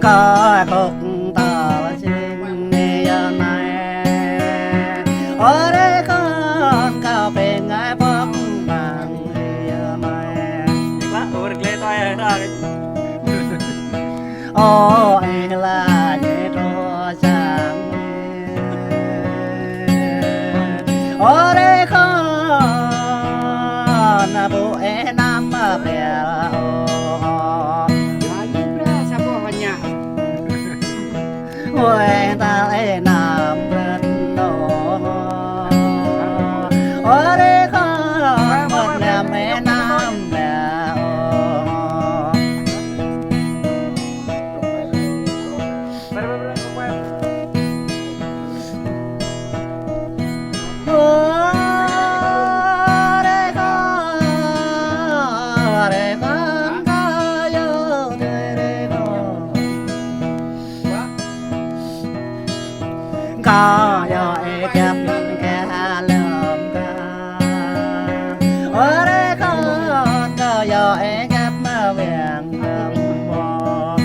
có khúc tàu xin giờ này ở đây con cà phê ngay bóng vàng giờ này lá ủa được lên tay ra ô anh là nhẹ trò sáng ở đây con là bộ em nam bè ôi ta lại nằm bên đó ở đây có một nhà mẹ nam bè có yo e kẹp cả lầm cả ở đây có yo e kẹp mà vẹn bò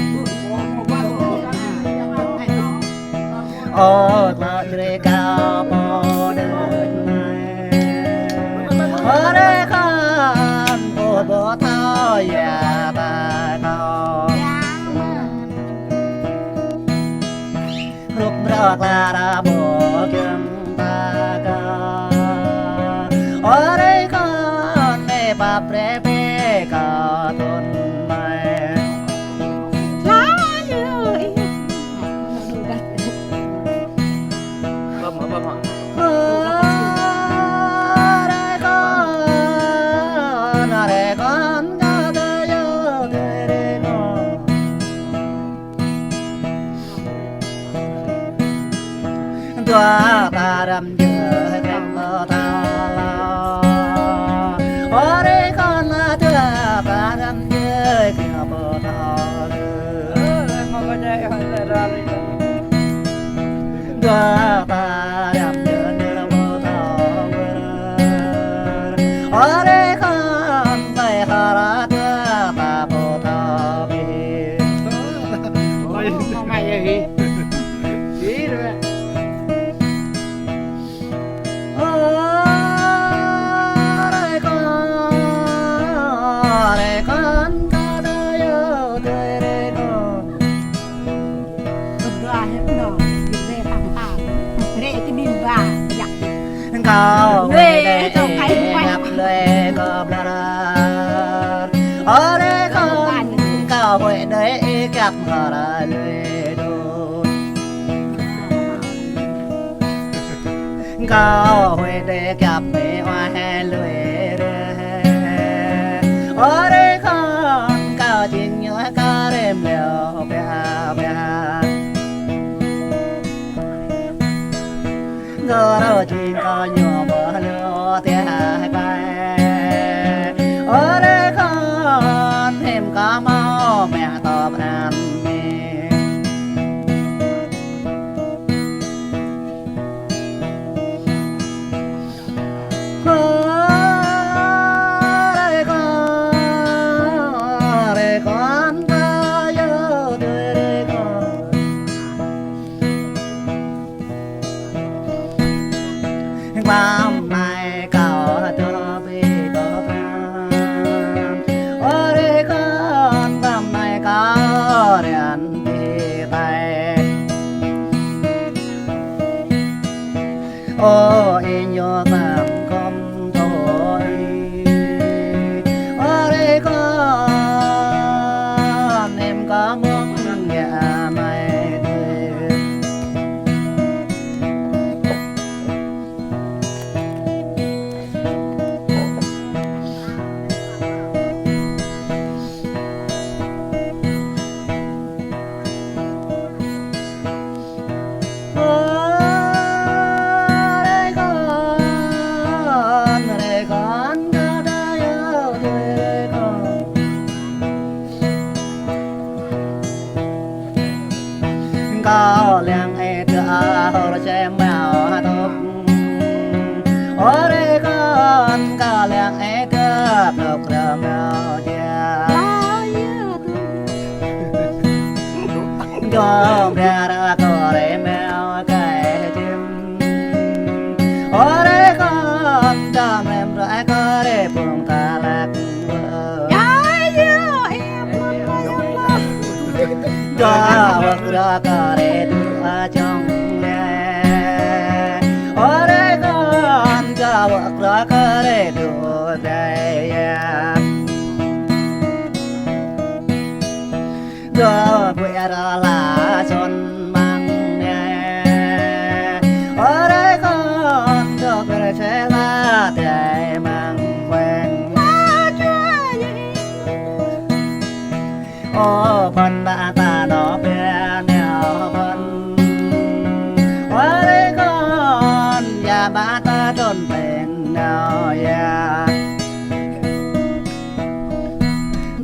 ô ta chơi cao bò đơn ở đây con bò thao ya ta cao lúc đó là bộ kiếm ta ca ở đây con để bà pre pe cả tuần này lá ơi bấm ở đây con có thể yêu thế con tua ta đâm chưa kém ta ở đây con là tua ta đâm chưa kém ta mà có chạy ra đi tua ta đâm chưa như mơ ta ở đây con phải hara tua ta bồ ta bi mày gì gì rồi cao về đây gặp lệ gặp là ở đây không cao về đây gặp là lệ đôi cao về đây gặp mẹ hoa lệ ở đây không cao chuyện nhớ cả đêm liều bè bè ngờ đâu chuyện có nhiều bờ lúa tia hai bay ở đây con thêm có máu mẹ to bàn bám này cao cho vì có can ở đây con bám này cao đèn đi tay ôi nhớ tạm không thôi ở đây con em có muốn nhà mày có làng ai đưa hồ xem mèo tóc ở đây con có làng ai đưa độc mèo cha cho ra ra có để mèo cái chim ở đây con cho em rãi có để buông ta lạc vợ Ai yêu em lắm cho vật ra có để đưa trong nhà ở đây con cho vật ra có để đưa đây cho quê ra là xuân mang nè ở đây con cho quê sẽ là để mang quen ô phần ba ta đó bên nẻo phần ở đây con và ba ta trốn bên nào ya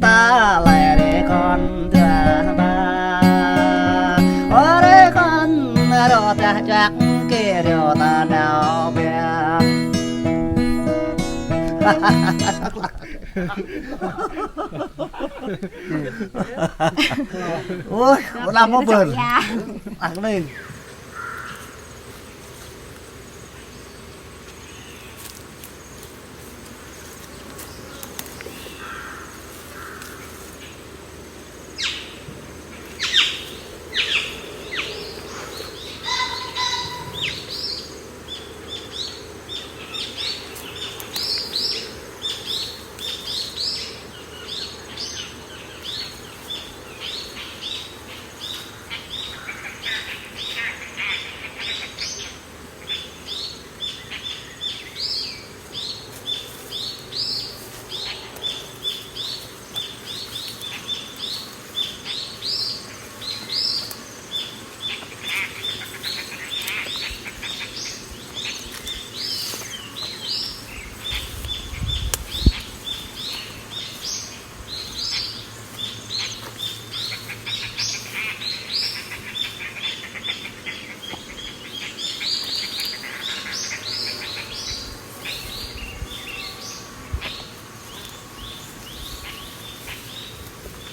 ta lại để con thừa ba ở đây con đồ ta chắc kia điều ta nào biết ôi làm một bữa ăn lên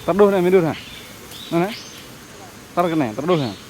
Terduh nih, mindur ha. Mana? Tar kena, terduh ha.